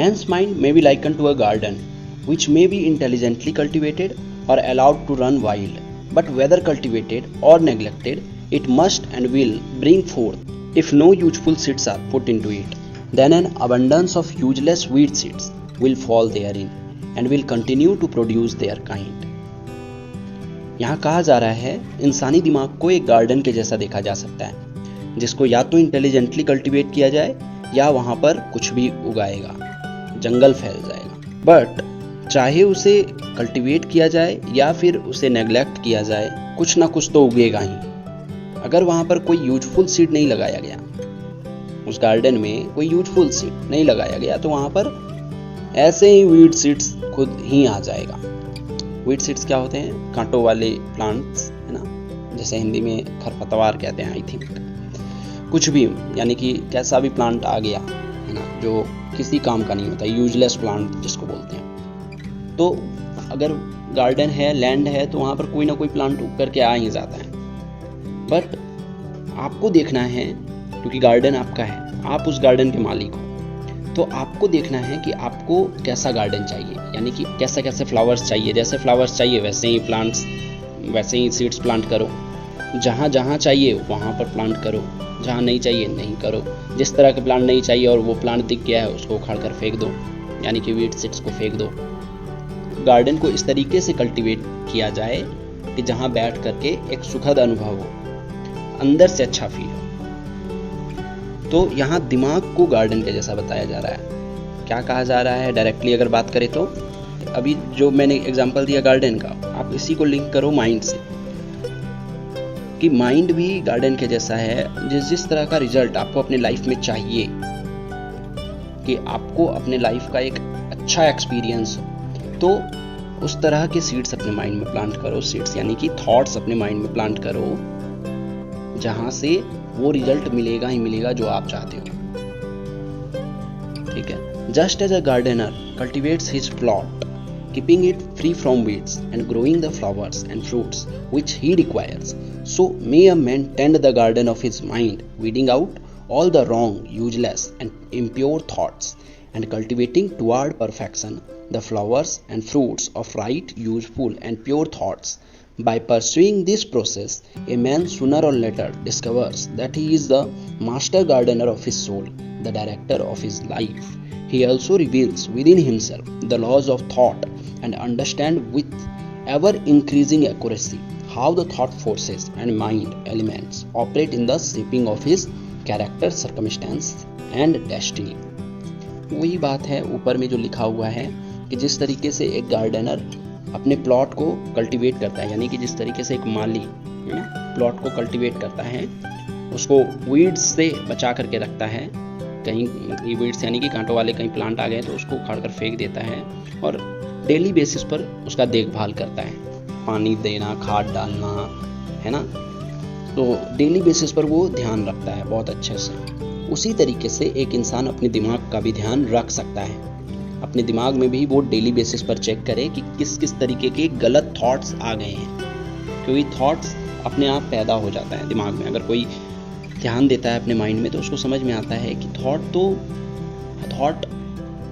Man's mind may be likened to a garden, which may be intelligently cultivated or allowed to run wild, but whether cultivated or neglected, it must and will bring forth if no useful seeds are put into it. Then an abundance of useless weed seeds will fall therein and will continue to produce their kind. यहाँ कहा जा रहा है इंसानी दिमाग को एक garden के जैसा देखा जा सकता है, जिसको या तो इंटेलिजेंटली कल्टीवेट किया जाए या वहाँ पर कुछ भी उगाएगा, जंगल फैल जाएगा। बट चाहे उसे कल्टीवेट किया जाए या फिर उसे नेग्लेक्ट किया जाए, कुछ ना कुछ तो उगेगा ही। अगर वहाँ पर कोई यूजफुल सीड नहीं लगाया गया, उस गार्डन में कोई यूजफुल सीड नहीं लगाया गया, तो वहाँ पर ऐसे ही वीड सीड्स खुद ही आ जाएगा। वीड सीड्स क्या होते हैं? कांटों वाले प्लांट्स, है ना, जैसे हिंदी में खरपतवार कहते हैं आई थिंक। कुछ भी, यानी कि कैसा भी प्लांट आ गया, है ना, जो किसी काम का नहीं होता, यूजलेस प्लांट जिसको बोलते हैं। तो अगर गार्डन है, लैंड है, तो वहाँ पर कोई ना कोई प्लांट उग करके आ ही जाता है। बट आपको देखना है, क्योंकि गार्डन आपका है, आप उस गार्डन के मालिक हो, तो आपको देखना है कि आपको कैसा गार्डन चाहिए, यानी कि कैसे कैसे फ्लावर्स चाहिए। जैसे फ्लावर्स चाहिए वैसे ही प्लांट्स, वैसे ही सीड्स प्लांट करो। जहाँ जहाँ चाहिए वहाँ पर प्लांट करो, जहाँ नहीं चाहिए नहीं करो। जिस तरह के प्लांट नहीं चाहिए और वो प्लांट दिख गया है, उसको उखाड़ कर फेंक दो, यानी कि वीड सीड्स को फेंक दो। गार्डन को इस तरीके से कल्टीवेट किया जाए कि जहाँ बैठ करके एक सुखद अनुभव हो, अंदर से अच्छा फील हो। तो यहाँ दिमाग को गार्डन के जैसा बताया जा रहा है। क्या कहा जा रहा है डायरेक्टली अगर बात करें तो, अभी जो मैंने एग्जांपल दिया गार्डन का, आप इसी को लिंक करो माइंड से, कि माइंड भी गार्डन के जैसा है। जिस तरह का रिजल्ट आपको अपने लाइफ में चाहिए, कि आपको अपने लाइफ का एक अच्छा एक्सपीरियंस हो, तो उस तरह के सीड्स अपने माइंड में प्लांट करो। सीड्स यानी कि थॉट्स अपने माइंड में प्लांट करो, जहां से वो रिजल्ट मिलेगा ही मिलेगा जो आप चाहते हो। ठीक है। Just as a gardener cultivates his plot, keeping it free from weeds and growing the flowers and fruits which he requires, so may a man tend the garden of his mind, weeding out all the wrong, useless and impure thoughts and cultivating toward perfection the flowers and fruits of right, useful and pure thoughts. By pursuing this process, a man sooner or later discovers that he is the master gardener of his soul, the director of his life. He also reveals within himself the laws of thought and understands with ever increasing accuracy how the thought forces and mind elements operate in the shaping of his character, circumstance and destiny. वही बात है ऊपर में जो लिखा हुआ है कि जिस तरीके से एक गार्डनर अपने प्लॉट को कल्टीवेट करता है, यानी कि जिस तरीके से एक माली प्लॉट को कल्टीवेट करता है, उसको वीड्स से बचा करके रखता है। कहीं वीड्स यानी कि कांटों वाले कहीं प्लांट आ गए तो उसको उखाड़ कर फेंक देता है, और डेली बेसिस पर उसका देखभाल करता है, पानी देना, खाद डालना, है ना। तो डेली बेसिस पर वो ध्यान रखता है बहुत अच्छे से। उसी तरीके से एक इंसान अपने दिमाग का भी ध्यान रख सकता है। अपने दिमाग में भी वो डेली बेसिस पर चेक करे कि किस किस तरीके के गलत थॉट्स आ गए हैं, क्योंकि थॉट्स अपने आप पैदा हो जाता है दिमाग में। अगर कोई ध्यान देता है अपने माइंड में तो उसको समझ में आता है कि थॉट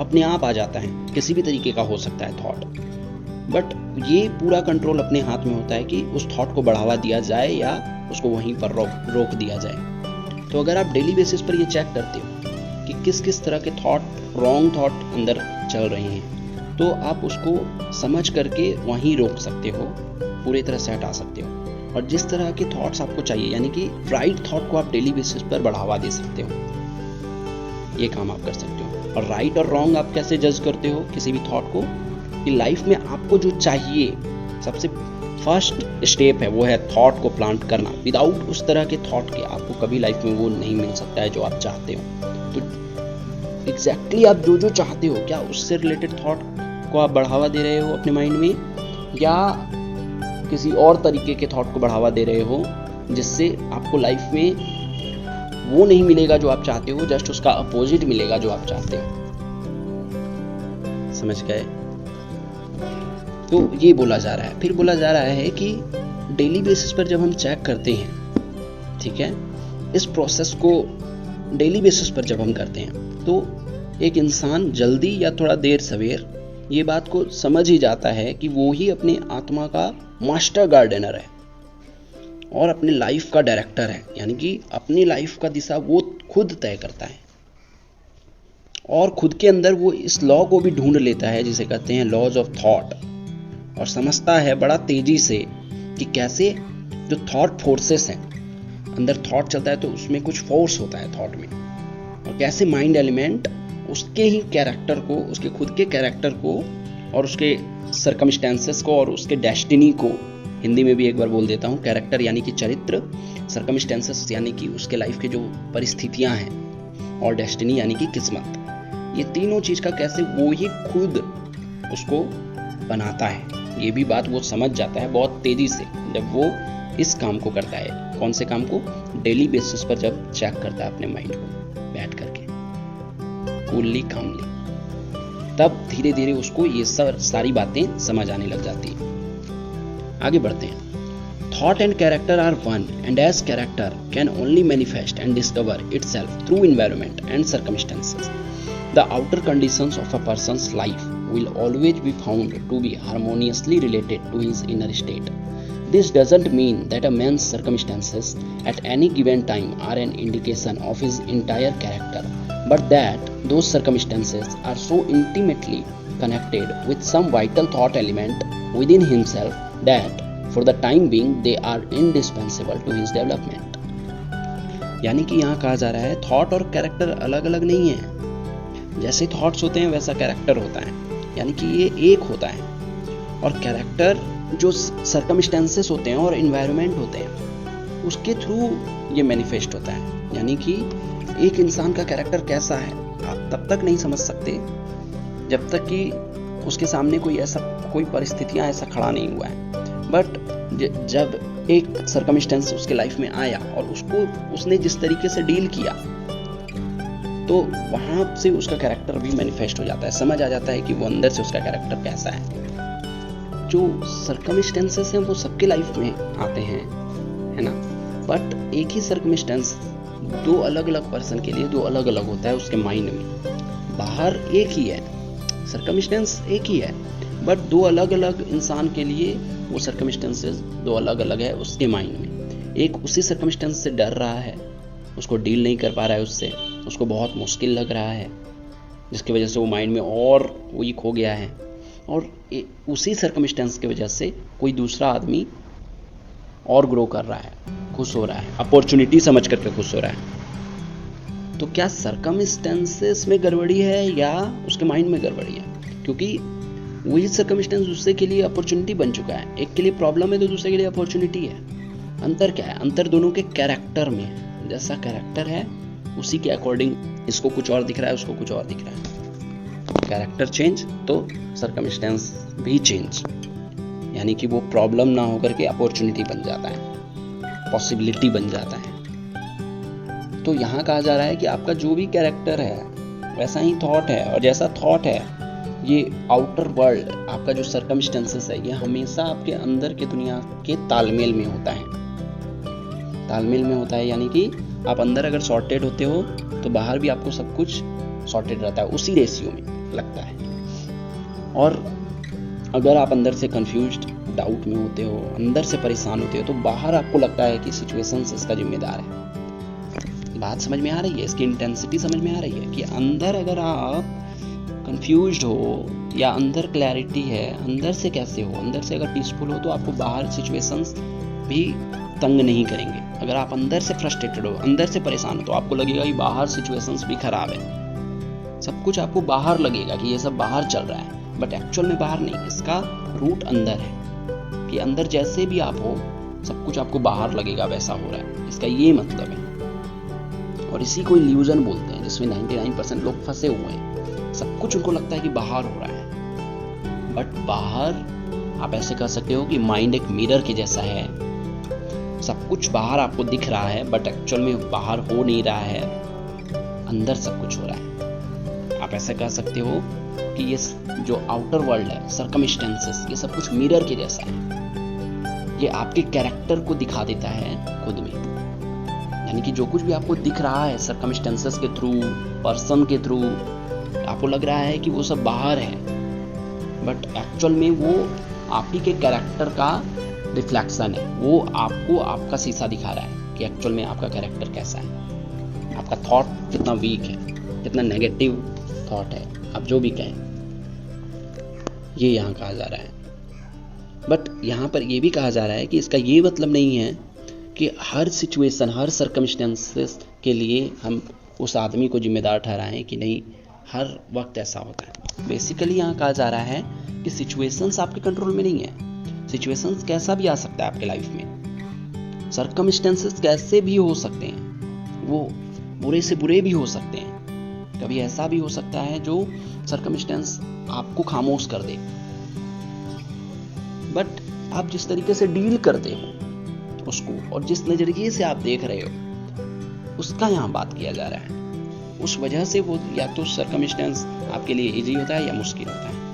अपने आप आ जाता है, किसी भी तरीके का हो सकता है थॉट। बट ये पूरा कंट्रोल अपने हाथ में होता है कि उस थॉट को बढ़ावा दिया जाए या उसको वहीं पर रोक दिया जाए। तो अगर आप डेली बेसिस पर ये चेक करते हो कि किस किस तरह के थॉट, रॉन्ग थॉट अंदर चल रहे हैं, तो आप उसको समझ करके वहीं रोक सकते हो, पूरी तरह से हटा सकते हो। और जिस तरह के थॉट्स आपको चाहिए, यानी कि राइट थॉट को आप डेली बेसिस पर बढ़ावा दे सकते हो, ये काम आप कर सकते हो। और राइट और रॉन्ग आप कैसे जज करते हो किसी भी थॉट को, कि लाइफ में आपको जो चाहिए, सबसे फर्स्ट स्टेप है वो है थॉट को प्लांट करना। विदाउट उस तरह के थॉट के आपको कभी लाइफ में वो नहीं मिल सकता है जो आप चाहते हो। तो एग्जैक्टली आप जो जो चाहते हो, क्या उससे रिलेटेड थॉट को आप बढ़ावा दे रहे हो अपने माइंड में, या किसी और तरीके के थॉट को बढ़ावा दे रहे हो जिससे आपको लाइफ में वो नहीं मिलेगा जो आप चाहते हो, जस्ट उसका अपोजिट मिलेगा जो आप चाहते हो। समझ गए? तो ये बोला जा रहा है। फिर बोला जा रहा है कि डेली बेसिस पर जब हम चेक करते हैं, ठीक है, इस प्रोसेस को डेली बेसिस पर जब हम करते हैं, तो एक इंसान जल्दी या थोड़ा देर सवेर ये बात को समझ ही जाता है कि वो ही अपनी आत्मा का मास्टर गार्डनर है और अपनी लाइफ का डायरेक्टर है, यानी कि अपनी लाइफ का दिशा वो खुद तय करता है और खुद के अंदर वो इस लॉ को भी ढूंढ लेता है जिसे कहते हैं लॉज ऑफ थॉट, और समझता है बड़ा तेजी से कि कैसे जो थॉट फोर्सेस हैं, अंदर थॉट चलता है तो उसमें कुछ फोर्स होता है थॉट में, और कैसे माइंड एलिमेंट उसके ही कैरेक्टर को, उसके खुद के कैरेक्टर को और उसके सर्कमस्टेंसेस को और उसके डेस्टिनी को, हिंदी में भी एक बार बोल देता हूँ, कैरेक्टर यानी कि चरित्र, सर्कमस्टेंसेस यानी कि उसके लाइफ के जो परिस्थितियां हैं, और डेस्टिनी यानी कि किस्मत, ये तीनों चीज का कैसे वो ही खुद उसको बनाता है, ये भी बात वो समझ जाता है बहुत तेजी से जब वो इस काम को करता है। कौन से काम को? डेली बेसिस पर जब चेक करता है अपने माइंड को बैठ करके कूलली कामली, तब धीरे धीरे उसको ये सारी बातें समझ आने लग जाती है। आगे बढ़ते हैं। Thought and character are one, and as character can only manifest and discover itself through environment and circumstances, the outer conditions of a person's life will always be found to be harmoniously related to his inner state. This doesn't mean that a man's circumstances at any given time are an indication of his entire character, but that those circumstances are so intimately connected with some vital thought element within himself that for the time being they are indispensable to his development. यानी कि यहाँ कहा जा रहा है thought और character अलग अलग नहीं है। जैसे थॉट्स होते हैं वैसा कैरेक्टर होता है, यानी कि ये एक होता है, और कैरेक्टर जो सर्कमस्टेंसेस होते हैं और इन्वायरमेंट होते हैं उसके थ्रू ये मैनिफेस्ट होता है। यानी कि एक इंसान का कैरेक्टर कैसा है आप तब तक नहीं समझ सकते जब तक कि उसके सामने कोई परिस्थितियां ऐसा खड़ा नहीं हुआ है, बट जब एक सर्कमस्टेंस उसके लाइफ में आया और उसने जिस तरीके से डील किया तो वहां से उसका कैरेक्टर भी मैनिफेस्ट हो जाता है, समझ आ जाता है कि वो अंदर से उसका कैरेक्टर कैसा है। जो सर्कमस्टेंसेस हैं वो सबके लाइफ में आते हैं, है ना, बट एक ही सर्कमस्टेंस दो अलग अलग पर्सन के लिए दो अलग अलग होता है उसके माइंड में। बाहर एक ही है, सर्कमस्टेंस एक ही है, बट दो अलग अलग इंसान के लिए वो सर्कमस्टेंसेस दो अलग अलग है उसके माइंड में। एक उसी सर्कमस्टेंस से डर रहा है, उसको डील नहीं कर पा रहा है उसको बहुत मुश्किल लग रहा है, जिसकी वजह से वो माइंड में और वीक हो गया है, और उसी सर्कमस्टेंस की वजह से कोई दूसरा आदमी और ग्रो कर रहा है, खुश हो रहा है, अपॉर्चुनिटी समझ करके खुश हो रहा है। तो क्या सर्कमस्टेंसेस में गड़बड़ी है या उसके माइंड में गड़बड़ी है? क्योंकि वही सर्कमस्टेंस दूसरे के लिए अपॉर्चुनिटी बन चुका है। एक के लिए प्रॉब्लम है तो दूसरे के लिए अपॉर्चुनिटी है। अंतर क्या है? अंतर दोनों के कैरेक्टर में है। जैसा कैरेक्टर है उसी के अकॉर्डिंग इसको कुछ और दिख रहा है, उसको कुछ और दिख रहा है। कैरेक्टर चेंज तो सर्कमस्टेंस भी चेंज, यानी कि वो प्रॉब्लम ना होकर के अपॉर्चुनिटी बन जाता है, पॉसिबिलिटी बन जाता है। तो यहाँ कहा जा रहा है कि आपका जो भी कैरेक्टर है वैसा ही थॉट है, और जैसा थॉट है ये आउटर वर्ल्ड, आपका जो सर्कमस्टेंसेस है, ये हमेशा आपके अंदर के दुनिया के तालमेल में होता है। तालमेल में होता है यानी कि आप अंदर अगर सॉर्टेड होते हो तो बाहर भी आपको सब कुछ सॉर्टेड रहता है, उसी रेशियो में लगता है। और अगर आप अंदर से कंफ्यूज्ड, डाउट में होते हो, अंदर से परेशान होते हो, तो बाहर आपको लगता है कि सिचुएशंस इसका जिम्मेदार है। बात समझ में आ रही है? इसकी इंटेंसिटी समझ में आ रही है कि अंदर अगर आप कंफ्यूज्ड हो या अंदर क्लैरिटी है, अंदर से कैसे हो, अंदर से अगर पीसफुल हो तो आपको बाहर सिचुएशंस भी तंग नहीं करेंगे। अगर आप अंदर से फ्रस्ट्रेटेड हो, अंदर से परेशान हो, तो आपको लगेगा कि बाहर सिचुएशंस भी खराब है, सब कुछ आपको बाहर लगेगा कि ये सब बाहर चल रहा है, बट एक्चुअल में बाहर नहीं, इसका रूट अंदर है कि अंदर जैसे भी आप हो सब कुछ आपको बाहर लगेगा वैसा हो रहा है, इसका ये मतलब है। और इसी को इल्यूजन बोलते हैं जिसमें 99% लोग फंसे हुए हैं। सब कुछ उनको लगता है कि बाहर हो रहा है, बट बाहर आप ऐसे कह सकते हो कि माइंड एक मिरर के जैसा है। सब कुछ बाहर आपको दिख रहा है बट एक्चुअल में बाहर हो नहीं रहा है, अंदर सब कुछ हो रहा है। आप ऐसे कह सकते हो कि ये जो आउटर वर्ल्ड है, सर्कमस्टेंसेस, ये सब कुछ मिरर के जैसा है। ये आपके कैरेक्टर को दिखा देता है खुद में, यानी कि जो कुछ भी आपको दिख रहा है सर्कमस्टेंसेस के थ्रू, पर्सन के थ्रू, आपको लग रहा है कि वो सब बाहर है, बट एक्चुअल में वो आप ही के कैरेक्टर का रिफ्लेक्शन है। वो आपको आपका शीशा दिखा रहा है कि एक्चुअल में आपका कैरेक्टर कैसा है, आपका थॉट कितना वीक है, कितना नेगेटिव थॉट है, आप जो भी कहें, ये यहाँ कहा जा रहा है। बट यहाँ पर ये भी कहा जा रहा है कि इसका ये मतलब नहीं है कि हर सिचुएशन, हर सर्कमस्टेंसेस के लिए हम उस आदमी को जिम्मेदार ठहराएं कि नहीं हर वक्त ऐसा होता है। बेसिकली यहाँ कहा जा रहा है कि सिचुएशंस आपके कंट्रोल में नहीं है। सिचुएशंस कैसा भी आ सकता है आपके लाइफ में, सर्कमस्टेंसेस कैसे भी हो सकते हैं, वो बुरे से बुरे भी हो सकते हैं। कभी ऐसा भी हो सकता है जो सर्कमस्टेंस आपको खामोश कर दे, बट आप जिस तरीके से डील करते हो उसको और जिस नजरिए से आप देख रहे हो उसका यहाँ बात किया जा रहा है। उस वजह से वो या तो सर्कमस्टेंस आपके लिए इजी होता है या मुश्किल होता है।